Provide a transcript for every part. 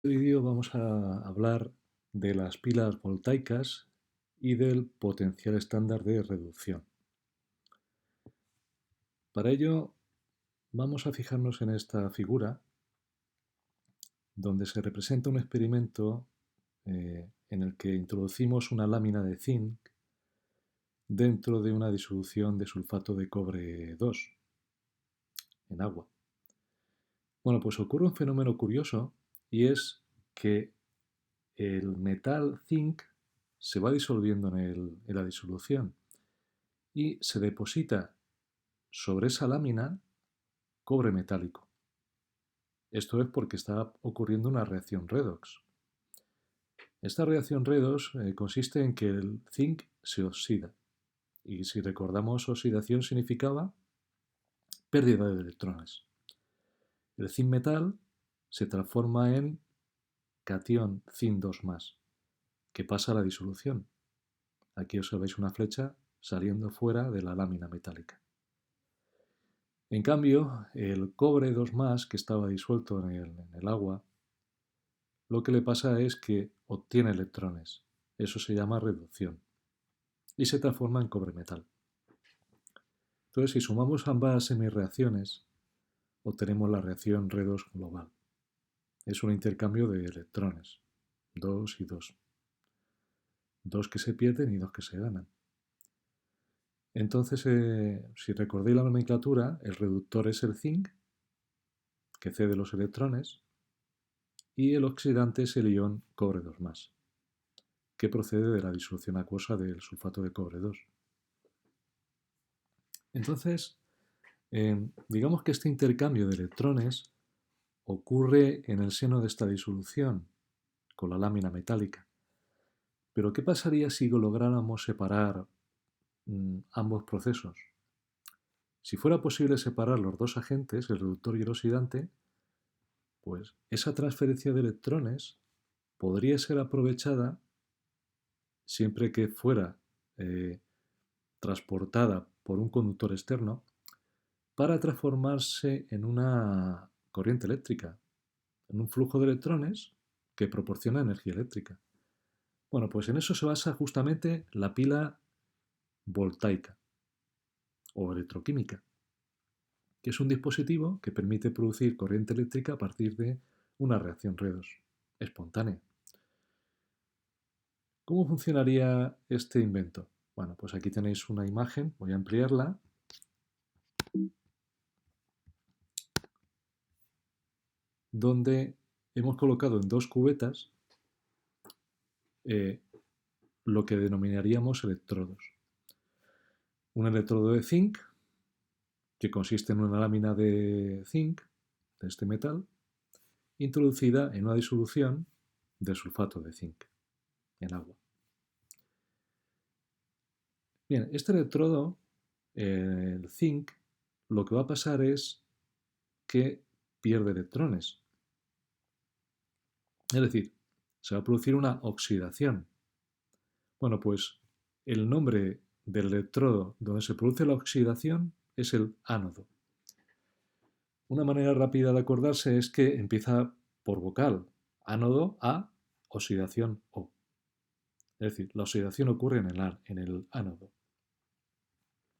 Este vídeo vamos a hablar de las pilas voltaicas y del potencial estándar de reducción. Para ello vamos a fijarnos en esta figura donde se representa un experimento en el que introducimos una lámina de zinc dentro de una disolución de sulfato de cobre 2 en agua. Bueno, pues ocurre un fenómeno curioso y es que el metal zinc se va disolviendo en la disolución y se deposita sobre esa lámina cobre metálico. Esto es porque está ocurriendo una reacción redox. Esta reacción redox consiste en que el zinc se oxida. Y si recordamos, oxidación significaba pérdida de electrones. El zinc metal se transforma en cation zinc 2+, que pasa a la disolución. Aquí observáis una flecha saliendo fuera de la lámina metálica. En cambio, el cobre 2+, que estaba disuelto en el agua, lo que le pasa es que obtiene electrones. Eso se llama reducción. Y se transforma en cobre metal. Entonces, si sumamos ambas semireacciones, obtenemos la reacción redox global. Es un intercambio de electrones. 2 y 2. 2 que se pierden y 2 que se ganan. Entonces, si recordáis la nomenclatura, el reductor es el zinc, que cede los electrones, y el oxidante es el ion cobre 2+, que procede de la disolución acuosa del sulfato de cobre 2. Entonces, digamos que este intercambio de electrones ocurre en el seno de esta disolución con la lámina metálica. Pero ¿qué pasaría si lográramos separar ambos procesos? Si fuera posible separar los dos agentes, el reductor y el oxidante, pues esa transferencia de electrones podría ser aprovechada siempre que fuera transportada por un conductor externo para transformarse en una corriente eléctrica, en un flujo de electrones que proporciona energía eléctrica. Bueno, pues en eso se basa justamente la pila voltaica o electroquímica, que es un dispositivo que permite producir corriente eléctrica a partir de una reacción redox espontánea. ¿Cómo funcionaría este invento? Bueno, pues aquí tenéis una imagen, voy a ampliarla, donde hemos colocado en dos cubetas eh, lo que denominaríamos electrodos. Un electrodo de zinc, que consiste en una lámina de zinc, de este metal, introducida en una disolución de sulfato de zinc en agua. Bien, este electrodo, el zinc, lo que va a pasar es que pierde electrones. Es decir, se va a producir una oxidación. Bueno, pues el nombre del electrodo donde se produce la oxidación es el ánodo. Una manera rápida de acordarse es que empieza por vocal. Ánodo A, oxidación O. Es decir, la oxidación ocurre en el ánodo.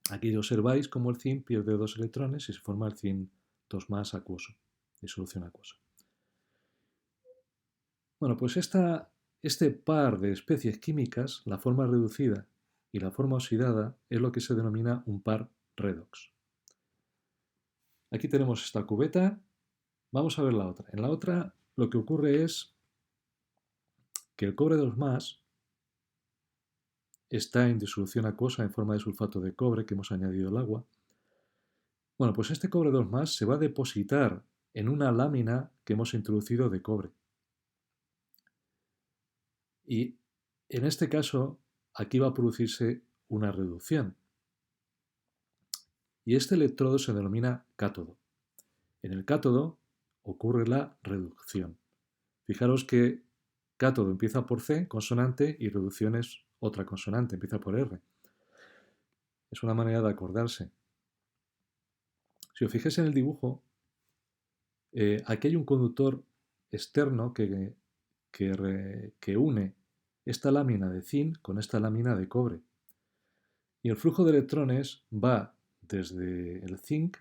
Aquí observáis cómo el zinc pierde dos electrones y se forma el zinc 2+ acuoso, disolución acuosa. Bueno, pues este par de especies químicas, la forma reducida y la forma oxidada, es lo que se denomina un par redox. Aquí tenemos esta cubeta. Vamos a ver la otra. En la otra lo que ocurre es que el cobre 2+ está en disolución acuosa en forma de sulfato de cobre que hemos añadido al agua. Bueno, pues este cobre 2+ se va a depositar en una lámina que hemos introducido de cobre. Y en este caso, aquí va a producirse una reducción. Y este electrodo se denomina cátodo. En el cátodo ocurre la reducción. Fijaros que cátodo empieza por C, consonante, y reducción es otra consonante, empieza por R. Es una manera de acordarse. Si os fijáis en el dibujo, aquí hay un conductor externo que une esta lámina de zinc con esta lámina de cobre. Y el flujo de electrones va desde el zinc,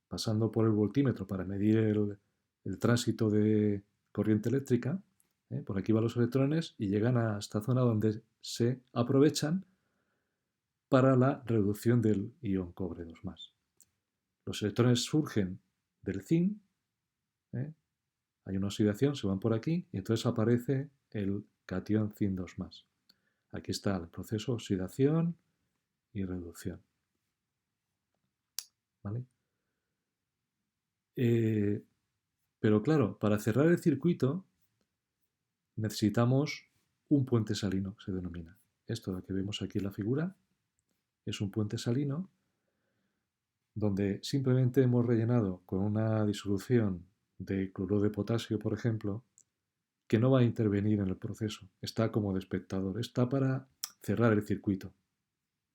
pasando por el voltímetro para medir el tránsito de corriente eléctrica. Por aquí van los electrones y llegan a esta zona donde se aprovechan para la reducción del ion cobre 2+. Los electrones surgen del zinc, hay una oxidación, se van por aquí y entonces aparece el catión zinc 2+. Aquí está el proceso oxidación y reducción. ¿Vale? Pero claro, para cerrar el circuito necesitamos un puente salino, se denomina. Esto que vemos aquí en la figura es un puente salino donde simplemente hemos rellenado con una disolución de cloruro de potasio, por ejemplo, que no va a intervenir en el proceso. Está como de espectador. Está para cerrar el circuito,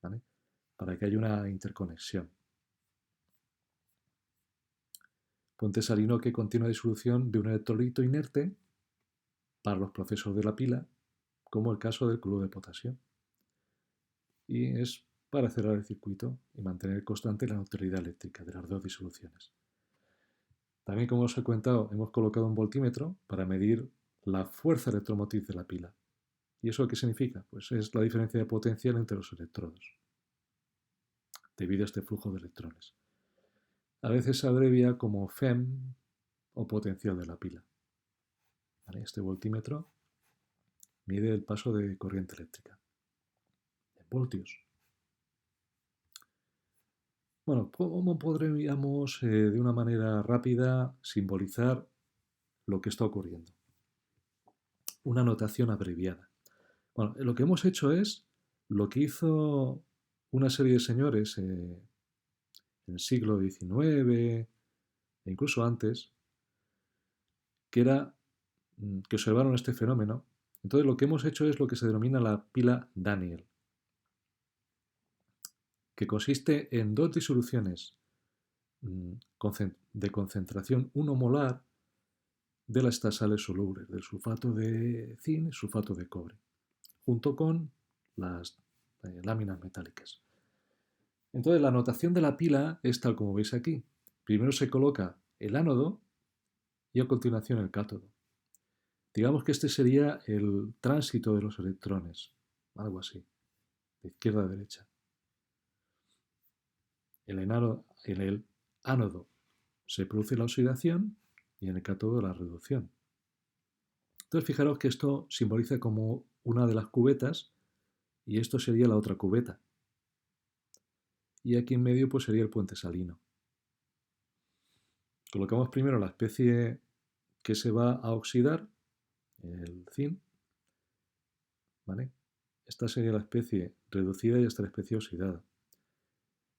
¿vale? Para que haya una interconexión. Puente salino que contiene una disolución de un electrolito inerte para los procesos de la pila, como el caso del cloruro de potasio. Y es para cerrar el circuito y mantener constante la neutralidad eléctrica de las dos disoluciones. También, como os he comentado, hemos colocado un voltímetro para medir la fuerza electromotriz de la pila. ¿Y eso qué significa? Pues es la diferencia de potencial entre los electrodos, debido a este flujo de electrones. A veces se abrevia como FEM o potencial de la pila. ¿Vale? Este voltímetro mide el paso de corriente eléctrica en voltios. Bueno, ¿cómo podríamos de una manera rápida simbolizar lo que está ocurriendo? Una notación abreviada. Bueno, lo que hemos hecho es lo que hizo una serie de señores en el siglo XIX e incluso antes, que era que observaron este fenómeno. Entonces lo que hemos hecho es lo que se denomina la pila Daniell, que consiste en dos disoluciones de concentración 1 molar de las sales solubles, del sulfato de zinc y sulfato de cobre, junto con las láminas metálicas. Entonces la notación de la pila es tal como veis aquí. Primero se coloca el ánodo y a continuación el cátodo. Digamos que este sería el tránsito de los electrones, algo así, de izquierda a derecha. En el ánodo se produce la oxidación y en el cátodo la reducción. Entonces fijaros que esto simboliza como una de las cubetas y esto sería la otra cubeta. Y aquí en medio pues sería el puente salino. Colocamos primero la especie que se va a oxidar, el zinc, ¿vale? Esta sería la especie reducida y esta la especie oxidada.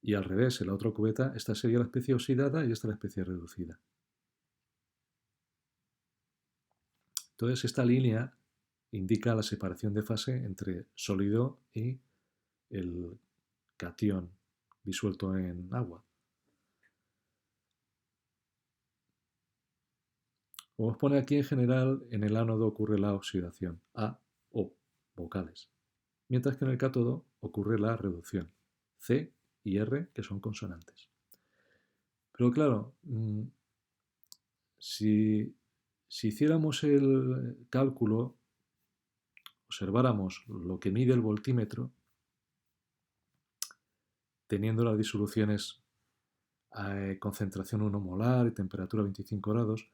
Y al revés, en la otra cubeta, esta sería la especie oxidada y esta la especie reducida. Entonces, esta línea indica la separación de fase entre sólido y el catión disuelto en agua. Como os pone aquí, en general, en el ánodo ocurre la oxidación, A, O, vocales, mientras que en el cátodo ocurre la reducción, C y R, que son consonantes. Pero claro, si hiciéramos el cálculo, observáramos lo que mide el voltímetro, teniendo las disoluciones a concentración 1 molar y temperatura 25 grados,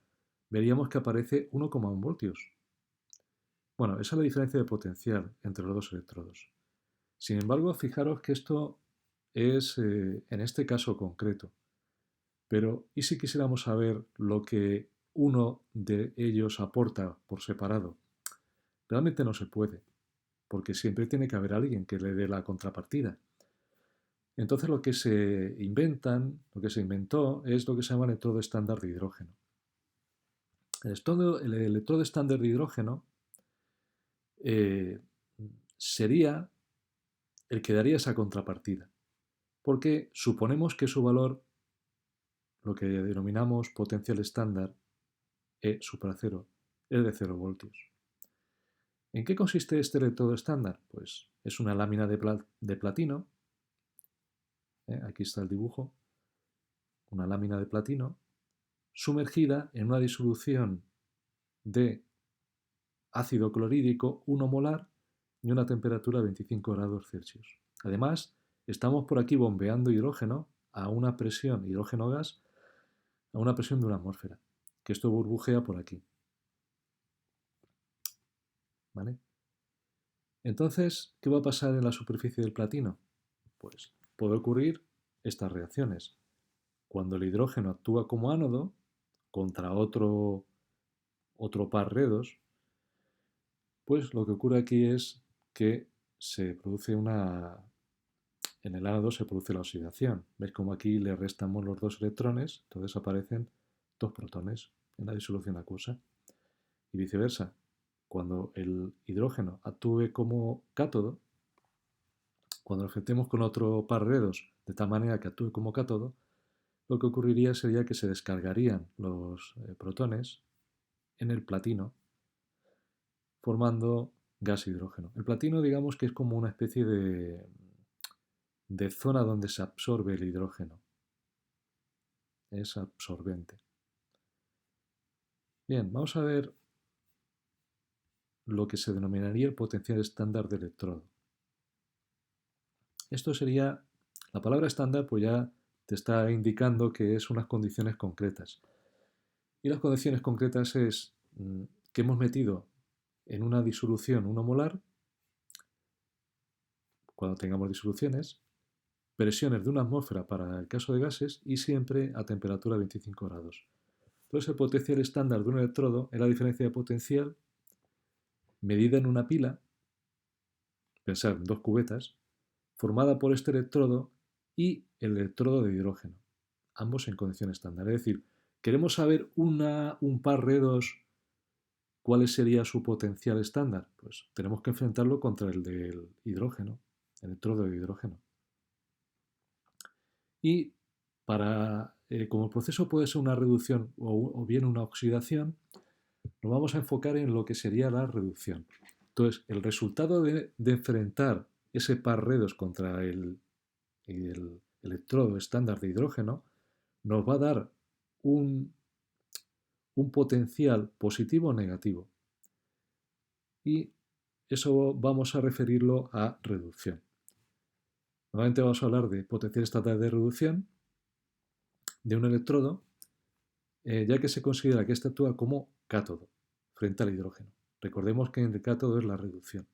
veríamos que aparece 1,1 voltios. Bueno, esa es la diferencia de potencial entre los dos electrodos. Sin embargo, fijaros que esto es en este caso concreto. Pero, ¿y si quisiéramos saber lo que uno de ellos aporta por separado? Realmente no se puede, porque siempre tiene que haber alguien que le dé la contrapartida. Entonces lo que se inventó es lo que se llama el electrodo estándar de hidrógeno. El electrodo estándar de hidrógeno sería el que daría esa contrapartida, porque suponemos que su valor, lo que denominamos potencial estándar, E supra cero, es de 0 voltios. ¿En qué consiste este electrodo estándar? Pues es una lámina de platino, aquí está el dibujo, una lámina de platino sumergida en una disolución de ácido clorhídrico 1 molar y una temperatura de 25 grados Celsius. Además, estamos por aquí bombeando hidrógeno a una presión, hidrógeno gas, a una presión de una atmósfera, que esto burbujea por aquí. ¿Vale? Entonces, ¿qué va a pasar en la superficie del platino? Pues puede ocurrir estas reacciones. Cuando el hidrógeno actúa como ánodo contra otro par redos, pues lo que ocurre aquí es que se produce en el ánodo se produce la oxidación. ¿Ves cómo aquí le restamos los 2 electrones? Entonces aparecen 2 protones en la disolución acuosa. Y viceversa. Cuando el hidrógeno actúe como cátodo, cuando lo afectemos con otro par redos de tal manera que actúe como cátodo, lo que ocurriría sería que se descargarían los protones en el platino, formando gas hidrógeno. El platino, digamos que es como una especie de zona donde se absorbe el hidrógeno. Es absorbente. Bien, vamos a ver lo que se denominaría el potencial estándar de electrodo. Esto sería, la palabra estándar pues ya te está indicando que es unas condiciones concretas. Y las condiciones concretas es que hemos metido en una disolución 1 molar, cuando tengamos disoluciones, presiones de una atmósfera para el caso de gases y siempre a temperatura de 25 grados. Entonces el potencial estándar de un electrodo es la diferencia de potencial medida en una pila, pensar en 2 cubetas, formada por este electrodo y el electrodo de hidrógeno, ambos en condición estándar. Es decir, queremos saber un par redos, ¿cuál sería su potencial estándar? Pues tenemos que enfrentarlo contra el del hidrógeno, el electrodo de hidrógeno. Y como el proceso puede ser una reducción o bien una oxidación, nos vamos a enfocar en lo que sería la reducción. Entonces, el resultado de enfrentar ese par redos contra el electrodo estándar de hidrógeno nos va a dar un potencial positivo o negativo. Y eso vamos a referirlo a reducción. Nuevamente vamos a hablar de potencial estándar de reducción de un electrodo, ya que se considera que este actúa como cátodo frente al hidrógeno. Recordemos que en el cátodo es la reducción.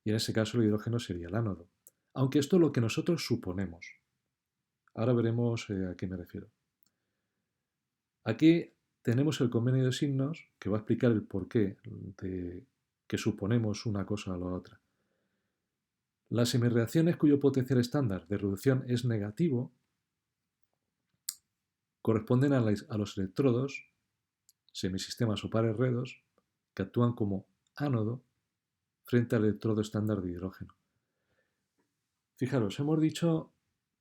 Y en ese caso el hidrógeno sería el ánodo. Aunque esto es lo que nosotros suponemos. Ahora veremos a qué me refiero. Aquí tenemos el convenio de signos que va a explicar el porqué de que suponemos una cosa o la otra. Las semireacciones cuyo potencial estándar de reducción es negativo corresponden a los electrodos, semisistemas o pares redos, que actúan como ánodo frente al electrodo estándar de hidrógeno. Fijaros, hemos dicho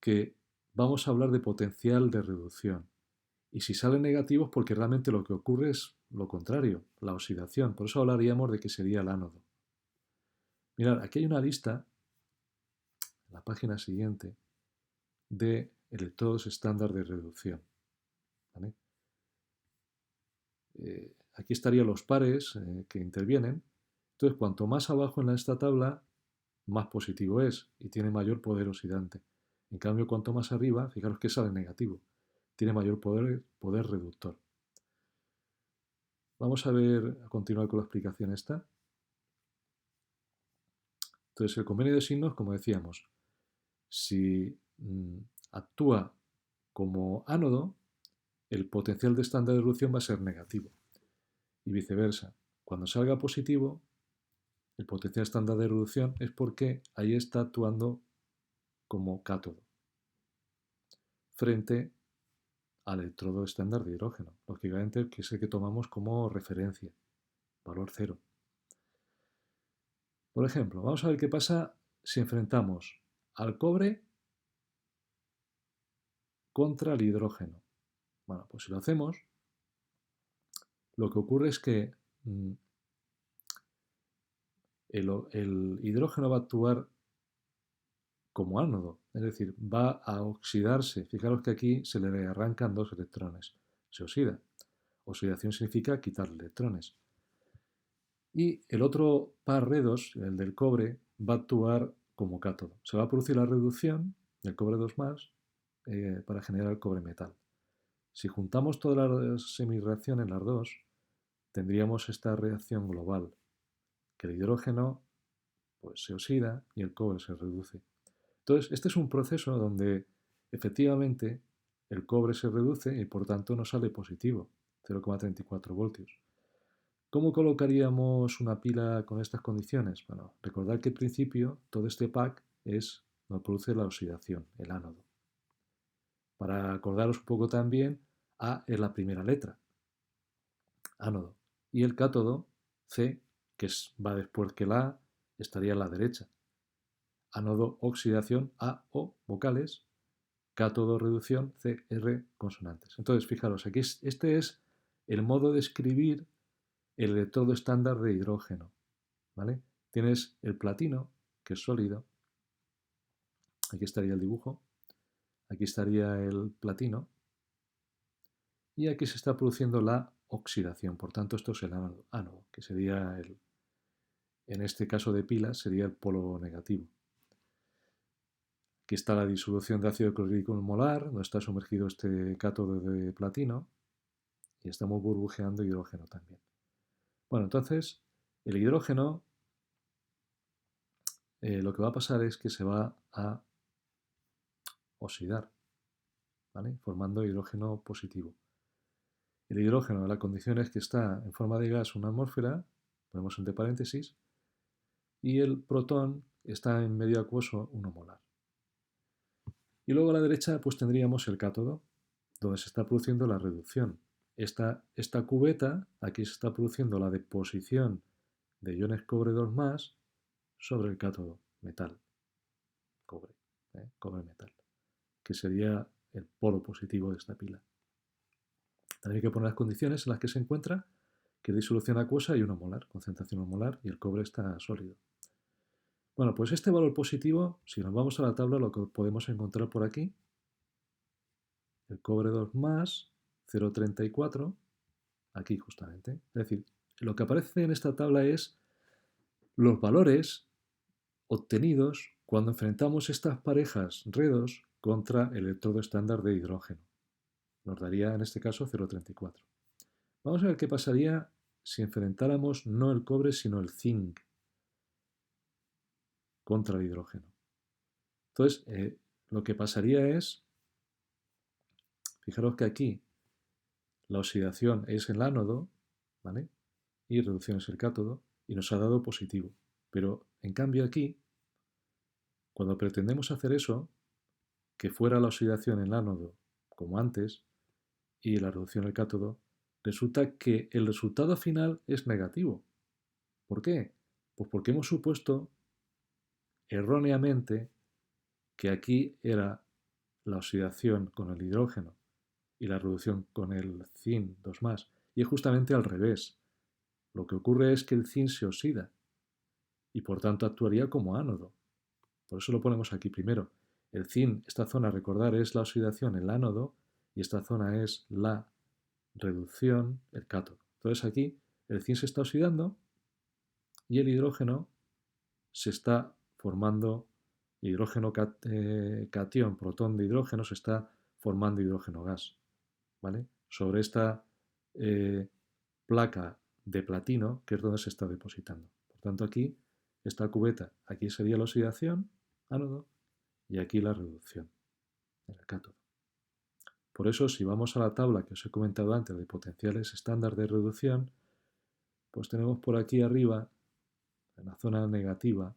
que vamos a hablar de potencial de reducción. Y si salen negativos, porque realmente lo que ocurre es lo contrario, la oxidación. Por eso hablaríamos de que sería el ánodo. Mirad, aquí hay una lista, en la página siguiente, de electrodos estándar de reducción. ¿Vale? Aquí estarían los pares que intervienen. Entonces, cuanto más abajo en esta tabla, más positivo es y tiene mayor poder oxidante. En cambio, cuanto más arriba, fijaros que sale negativo, tiene mayor poder reductor. Vamos a ver, a continuar con la explicación esta. Entonces, el convenio de signos, como decíamos, si actúa como ánodo, el potencial de estándar de reducción va a ser negativo. Y viceversa. Cuando salga positivo, el potencial estándar de reducción es porque ahí está actuando como cátodo frente al electrodo estándar de hidrógeno, lógicamente que es el que tomamos como referencia, valor cero. Por ejemplo, vamos a ver qué pasa si enfrentamos al cobre contra el hidrógeno. Bueno, pues si lo hacemos, lo que ocurre es que mm, el hidrógeno va a actuar como ánodo, es decir, va a oxidarse. Fijaros que aquí se le arrancan dos electrones, se oxida. Oxidación significa quitar electrones. Y el otro par redos, el del cobre, va a actuar como cátodo. Se va a producir la reducción del cobre 2 para generar el cobre metal. Si juntamos todas las semireacciones, las dos, tendríamos esta reacción global, que el hidrógeno pues, se oxida y el cobre se reduce. Entonces, este es un proceso donde efectivamente el cobre se reduce y por tanto nos sale positivo, 0,34 voltios. ¿Cómo colocaríamos una pila con estas condiciones? Bueno, recordad que al principio todo este pack nos produce la oxidación, el ánodo. Para acordaros un poco también, A es la primera letra, ánodo. Y el cátodo, C, que va después que la A, estaría a la derecha. Ánodo, oxidación, A, O, vocales, cátodo, reducción, C, R, consonantes. Entonces, fijaros, aquí este es el modo de escribir el electrodo estándar de hidrógeno. ¿Vale? Tienes el platino, que es sólido. Aquí estaría el dibujo. Aquí estaría el platino. Y aquí se está produciendo la oxidación. Por tanto, esto es el ánodo, que sería en este caso de pilas, sería el polo negativo. Aquí está la disolución de ácido clorhídrico molar, donde está sumergido este cátodo de platino. Y estamos burbujeando hidrógeno también. Bueno, entonces, el hidrógeno, lo que va a pasar es que se va a oxidar, ¿vale? Formando hidrógeno positivo. El hidrógeno, la condición es que está en forma de gas una atmósfera, ponemos entre paréntesis, y el protón está en medio acuoso 1 molar. Y luego a la derecha pues tendríamos el cátodo, donde se está produciendo la reducción. Esta cubeta, aquí se está produciendo la deposición de iones cobre 2 sobre el cátodo, metal, cobre, cobre metal, que sería el polo positivo de esta pila. También hay que poner las condiciones en las que se encuentra, que es disolución acuosa y 1 molar, concentración 1 molar, y el cobre está sólido. Bueno, pues este valor positivo, si nos vamos a la tabla, lo que podemos encontrar por aquí, el cobre 2 0,34, aquí justamente. Es decir, lo que aparece en esta tabla es los valores obtenidos cuando enfrentamos estas parejas redos contra el electrodo estándar de hidrógeno. Nos daría en este caso 0,34. Vamos a ver qué pasaría si enfrentáramos no el cobre sino el zinc contra el hidrógeno. Entonces, lo que pasaría es, fijaros que aquí la oxidación es el ánodo, ¿vale? Y reducción es el cátodo, y nos ha dado positivo. Pero en cambio aquí, cuando pretendemos hacer eso, que fuera la oxidación el ánodo, como antes, y la reducción el cátodo, resulta que el resultado final es negativo. ¿Por qué? Pues porque hemos supuesto erróneamente que aquí era la oxidación con el hidrógeno y la reducción con el zinc 2 y es justamente al revés. Lo que ocurre es que el zinc se oxida y por tanto actuaría como ánodo. Por eso lo ponemos aquí primero. El zinc, esta zona, recordar, es la oxidación, el ánodo, y esta zona es la reducción, el cátodo. Entonces aquí el zinc se está oxidando y el hidrógeno se está formando hidrógeno catión, protón de hidrógeno, se está formando hidrógeno gas. ¿Vale? Sobre esta placa de platino, que es donde se está depositando. Por tanto, aquí, esta cubeta, aquí sería la oxidación, ánodo, y aquí la reducción, en el cátodo. Por eso, si vamos a la tabla que os he comentado antes de potenciales estándar de reducción, pues tenemos por aquí arriba, en la zona negativa,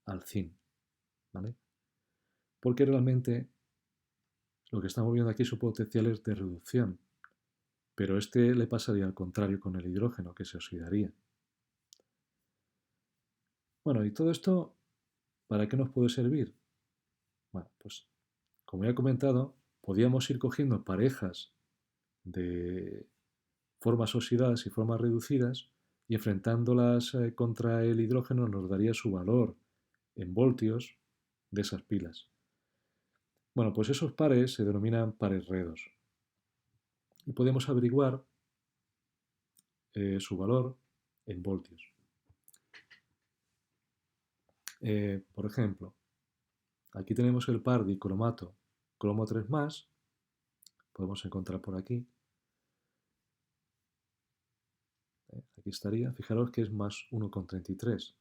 al zinc, ¿vale? Porque realmente lo que estamos viendo aquí son potenciales de reducción, pero este le pasaría al contrario con el hidrógeno, que se oxidaría. Bueno, y todo esto, ¿para qué nos puede servir? Bueno, pues como ya he comentado, podíamos ir cogiendo parejas de formas oxidadas y formas reducidas, y enfrentándolas contra el hidrógeno nos daría su valor en voltios de esas pilas. Bueno, pues esos pares se denominan pares redos y podemos averiguar su valor en voltios. Por ejemplo, aquí tenemos el par dicromato cromo 3+, podemos encontrar por aquí. Aquí estaría, fijaros que es más 1,33.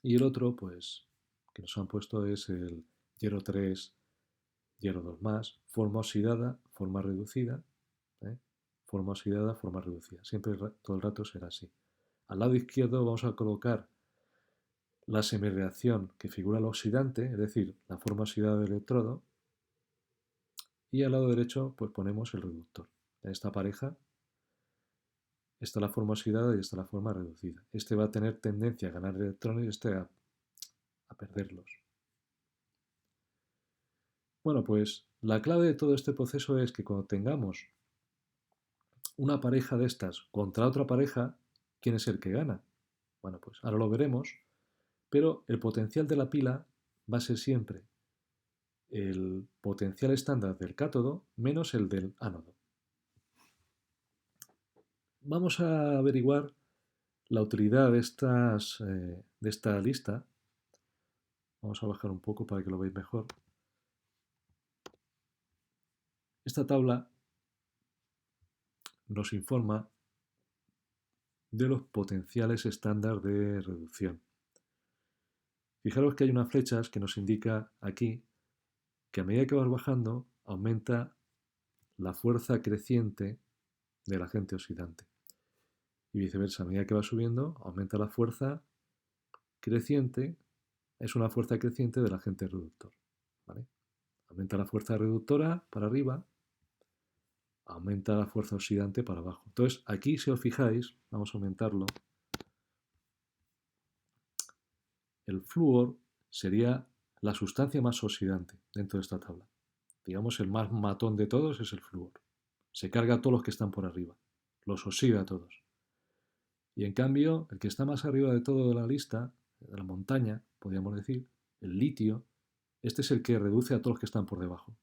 Y el otro, pues, que nos han puesto es el hierro 3, hierro 2+, forma oxidada, forma reducida, ¿eh? Forma oxidada, forma reducida. Siempre, todo el rato será así. Al lado izquierdo vamos a colocar la semirreacción que figura el oxidante, es decir, la forma oxidada del electrodo, y al lado derecho pues ponemos el reductor. En esta pareja está la forma oxidada y está la forma reducida. Este va a tener tendencia a ganar electrones y este a perderlos. Bueno, pues la clave de todo este proceso es que cuando tengamos una pareja de estas contra otra pareja, ¿quién es el que gana? Bueno, pues ahora lo veremos, pero el potencial de la pila va a ser siempre el potencial estándar del cátodo menos el del ánodo. Vamos a averiguar la utilidad de esta lista. Vamos a bajar un poco para que lo veáis mejor. Esta tabla nos informa de los potenciales estándar de reducción. Fijaros que hay unas flechas que nos indica aquí que a medida que vas bajando aumenta la fuerza creciente del agente oxidante. Y viceversa, a medida que va subiendo aumenta la fuerza creciente, es una fuerza creciente del agente reductor. ¿Vale? Aumenta la fuerza reductora para arriba, aumenta la fuerza oxidante para abajo. Entonces, aquí, si os fijáis, vamos a aumentarlo. El flúor sería la sustancia más oxidante dentro de esta tabla. Digamos, el más matón de todos es el flúor. Se carga a todos los que están por arriba. Los oxida a todos. Y en cambio, el que está más arriba de todo de la lista, de la montaña, podríamos decir, el litio, este es el que reduce a todos los que están por debajo.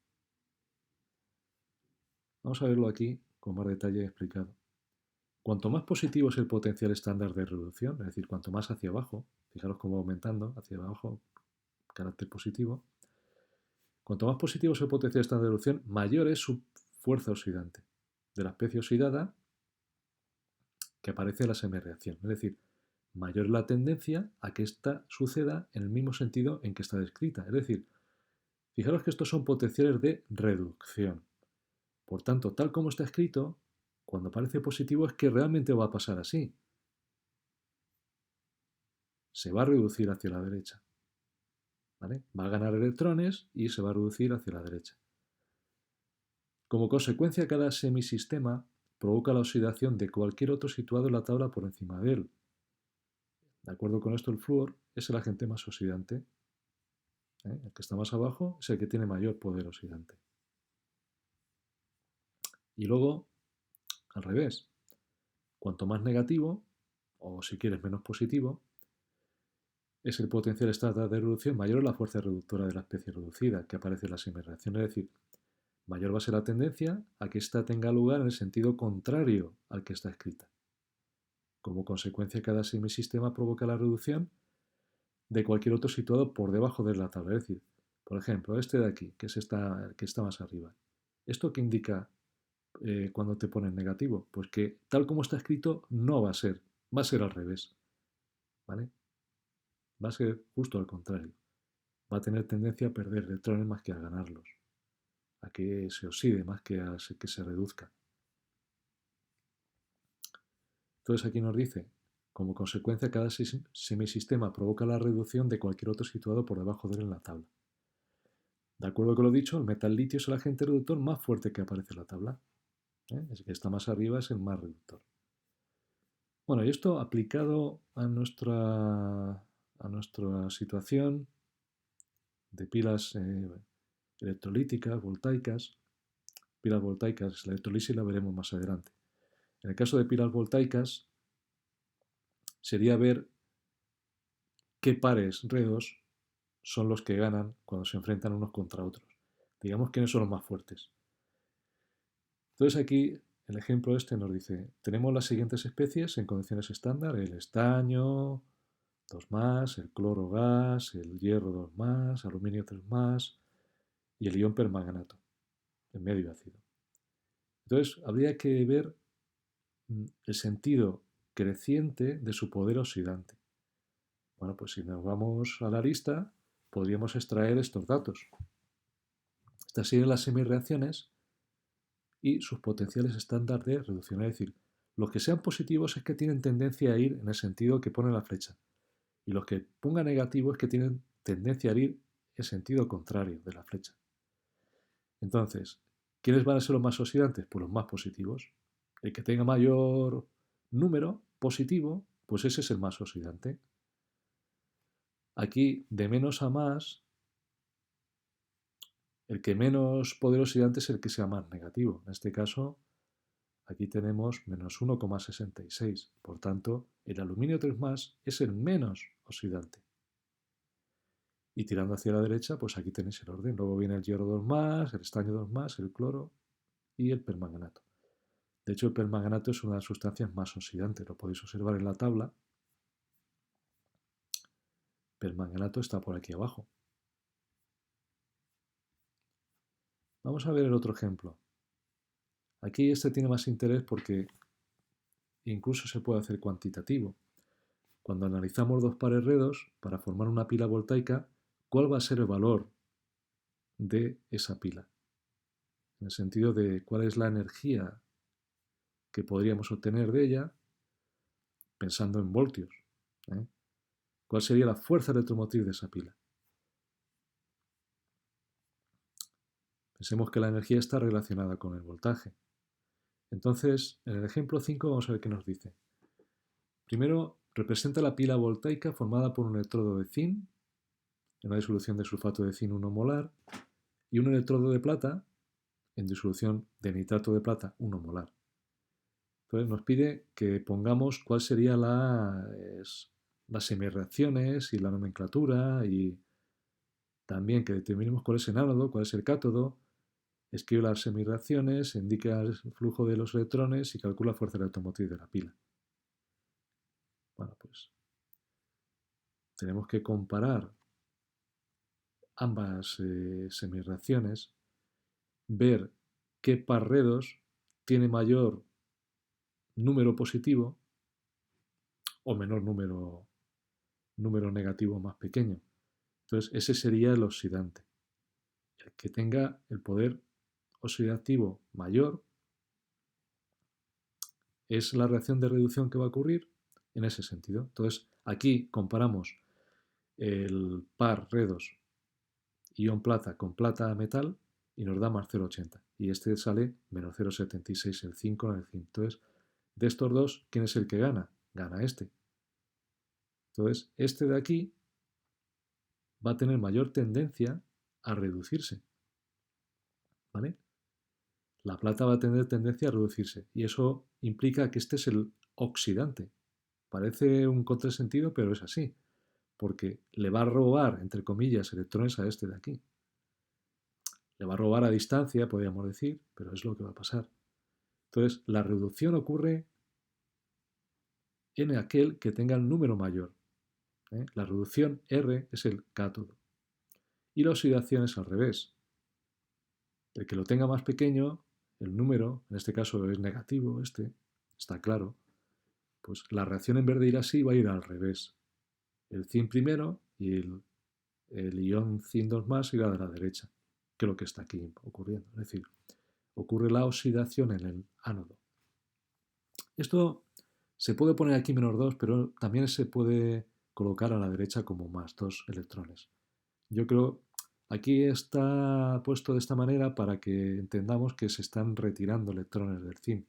Vamos a verlo aquí con más detalle explicado. Cuanto más positivo es el potencial estándar de reducción, es decir, cuanto más hacia abajo, fijaros cómo va aumentando hacia abajo, carácter positivo, cuanto más positivo es el potencial estándar de reducción, mayor es su fuerza oxidante de la especie oxidada que aparece en la semirreacción. Es decir, mayor es la tendencia a que ésta suceda en el mismo sentido en que está descrita. Es decir, fijaros que estos son potenciales de reducción. Por tanto, tal como está escrito, cuando parece positivo es que realmente va a pasar así. Se va a reducir hacia la derecha. ¿Vale? Va a ganar electrones y se va a reducir hacia la derecha. Como consecuencia, cada semisistema provoca la oxidación de cualquier otro situado en la tabla por encima de él. De acuerdo con esto, el flúor es el agente más oxidante. El que está más abajo es el que tiene mayor poder oxidante. Y luego, al revés, cuanto más negativo, o si quieres menos positivo, es el potencial estándar de reducción, mayor es la fuerza reductora de la especie reducida que aparece en la semirreacción. Es decir, mayor va a ser la tendencia a que ésta tenga lugar en el sentido contrario al que está escrita. Como consecuencia, cada semisistema provoca la reducción de cualquier otro situado por debajo de la tabla. Es decir, por ejemplo, este de aquí, que es el que está más arriba. ¿Esto qué indica cuando te ponen negativo? Pues que tal como está escrito no va a ser al revés. ¿Vale? Va a ser justo al contrario. Va a tener tendencia a perder electrones más que a ganarlos. A que se oxide más que a que se reduzca. Entonces aquí nos dice, como consecuencia, cada semisistema provoca la reducción de cualquier otro situado por debajo de él en la tabla. De acuerdo con lo dicho, el metal litio es el agente reductor más fuerte que aparece en la tabla. El que está más arriba es el más reductor. Bueno, y esto aplicado a nuestra situación de pilas electrolíticas, voltaicas, pilas voltaicas, la electrolisis la veremos más adelante. En el caso de pilas voltaicas, sería ver qué pares redos son los que ganan cuando se enfrentan unos contra otros. Digamos quiénes son los más fuertes. Entonces aquí el ejemplo este nos dice, tenemos las siguientes especies en condiciones estándar, el estaño 2+, el cloro gas, el hierro 2+, aluminio 3+, y el ion permanganato, en medio ácido. Entonces habría que ver el sentido creciente de su poder oxidante. Bueno, pues si nos vamos a la lista, podríamos extraer estos datos. Estas serían las semireacciones y sus potenciales estándar de reducción. Es decir, los que sean positivos es que tienen tendencia a ir en el sentido que pone la flecha. Y los que ponga negativo es que tienen tendencia a ir en sentido contrario de la flecha. Entonces, ¿quiénes van a ser los más oxidantes? Pues los más positivos. El que tenga mayor número positivo, pues ese es el más oxidante. Aquí, de menos a más, el que menos poder oxidante es el que sea más negativo. En este caso, aquí tenemos menos 1,66. Por tanto, el aluminio 3+ es el menos oxidante. Y tirando hacia la derecha, pues aquí tenéis el orden. Luego viene el hierro 2+, el estaño 2+, el cloro y el permanganato. De hecho, el permanganato es una de las sustancias más oxidantes. Lo podéis observar en la tabla. Permanganato está por aquí abajo. Vamos a ver el otro ejemplo. Aquí este tiene más interés porque incluso se puede hacer cuantitativo. Cuando analizamos dos pares redos para formar una pila voltaica, ¿cuál va a ser el valor de esa pila? En el sentido de cuál es la energía que podríamos obtener de ella pensando en voltios. ¿eh? ¿Cuál sería la fuerza electromotriz de esa pila? Pensemos que la energía está relacionada con el voltaje. Entonces, en el ejemplo 5 vamos a ver qué nos dice. Primero, representa la pila voltaica formada por un electrodo de zinc, en una disolución de sulfato de zinc 1 molar, y un electrodo de plata, en disolución de nitrato de plata 1 molar. Entonces nos pide que pongamos cuál serían las semireacciones y la nomenclatura, y también que determinemos cuál es el ánodo, cuál es el cátodo, escribe las semireacciones, indica el flujo de los electrones y calcula la fuerza electromotriz de la pila. Bueno, pues tenemos que comparar ambas semireacciones, ver qué par redos tiene mayor número positivo o menor número negativo más pequeño. Entonces, ese sería el oxidante. El que tenga el poder oxidativo mayor es la reacción de reducción que va a ocurrir en ese sentido. Entonces, aquí comparamos el par redos ion plata con plata metal y nos da más 0,80. Y este sale menos 0,76 el 5 en el 5. Entonces, de estos dos, ¿quién es el que gana? Gana este. Entonces, este de aquí va a tener mayor tendencia a reducirse. ¿Vale? La plata va a tener tendencia a reducirse y eso implica que este es el oxidante. Parece un contrasentido, pero es así, porque le va a robar, entre comillas, electrones a este de aquí. Le va a robar a distancia, podríamos decir, pero es lo que va a pasar. Entonces, la reducción ocurre en aquel que tenga el número mayor. La reducción R es el cátodo. Y la oxidación es al revés. El que lo tenga más pequeño, el número, en este caso es negativo, está claro, pues la reacción en vez de ir así va a ir al revés. El zinc primero y el ion zinc 2+ irá de la derecha, que es lo que está aquí ocurriendo. Es decir, ocurre la oxidación en el ánodo. Esto se puede poner aquí -2, pero también se puede colocar a la derecha como +2 electrones. Yo creo, aquí está puesto de esta manera para que entendamos que se están retirando electrones del zinc,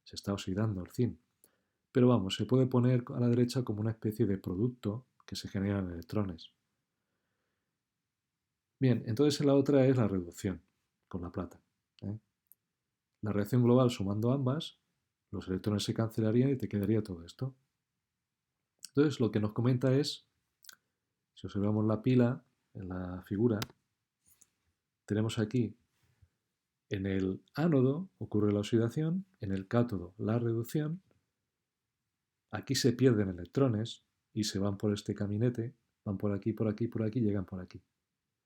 se está oxidando el zinc. Pero vamos, se puede poner a la derecha como una especie de producto que se generan electrones. Bien, entonces la otra es la reducción con la plata. ¿eh? la reacción global sumando ambas, los electrones se cancelarían y te quedaría todo esto. Entonces lo que nos comenta es, si observamos la pila en la figura, tenemos aquí en el ánodo ocurre la oxidación, en el cátodo la reducción, aquí se pierden electrones y se van por este caminete, van por aquí, por aquí, por aquí, llegan por aquí.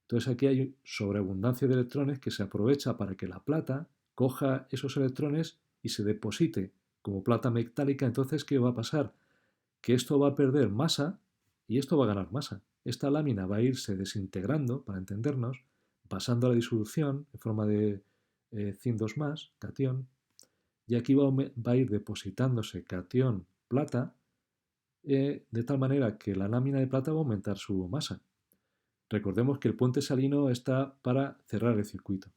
Entonces aquí hay sobreabundancia de electrones que se aprovecha para que la plata coja esos electrones y se deposite como plata metálica. Entonces, ¿qué va a pasar? Que esto va a perder masa y esto va a ganar masa. Esta lámina va a irse desintegrando, para entendernos, pasando a la disolución en forma de Zn 2 catión, y aquí va a ir depositándose catión plata de tal manera que la lámina de plata va a aumentar su masa. Recordemos que el puente salino está para cerrar el circuito.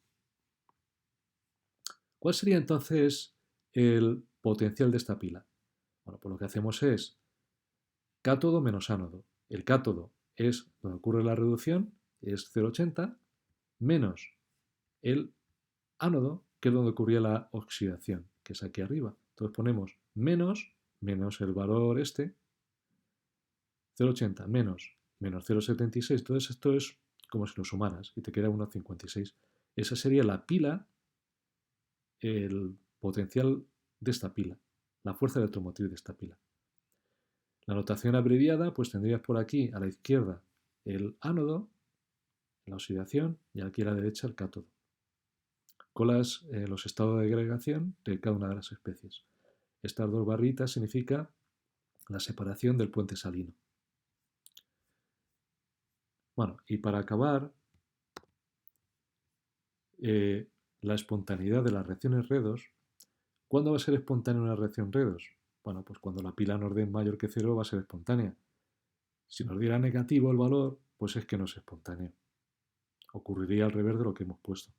¿Cuál sería entonces el potencial de esta pila? Bueno, pues lo que hacemos es cátodo menos ánodo. El cátodo es donde ocurre la reducción, es 0,80, menos el ánodo, que es donde ocurría la oxidación, que es aquí arriba. Entonces ponemos menos el valor este, 0,80 menos 0,76. Entonces esto es como si lo sumaras y te queda 1,56. Esa sería la pila, el potencial de esta pila, la fuerza electromotriz de esta pila. La notación abreviada, pues tendrías por aquí a la izquierda el ánodo, la oxidación, y aquí a la derecha el cátodo, con los estados de agregación de cada una de las especies. Estas dos barritas significa la separación del puente salino. Bueno, y para acabar, la espontaneidad de las reacciones redos. ¿Cuándo va a ser espontánea una reacción redos? Bueno, pues cuando la pila nos dé mayor que 0 va a ser espontánea. Si nos diera negativo el valor, pues es que no es espontáneo. Ocurriría al revés de lo que hemos puesto.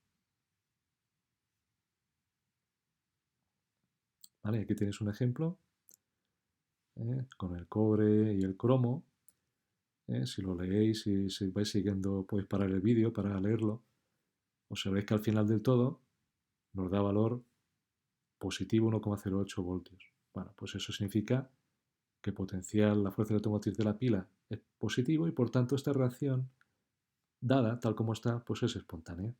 ¿Vale? Aquí tenéis un ejemplo con el cobre y el cromo. Si lo leéis y si vais siguiendo, podéis parar el vídeo para leerlo. Observéis que al final del todo nos da valor positivo 1,08 voltios. Bueno, pues eso significa que potencial, la fuerza electromotriz de la pila es positivo y por tanto esta reacción, dada tal como está, pues es espontánea.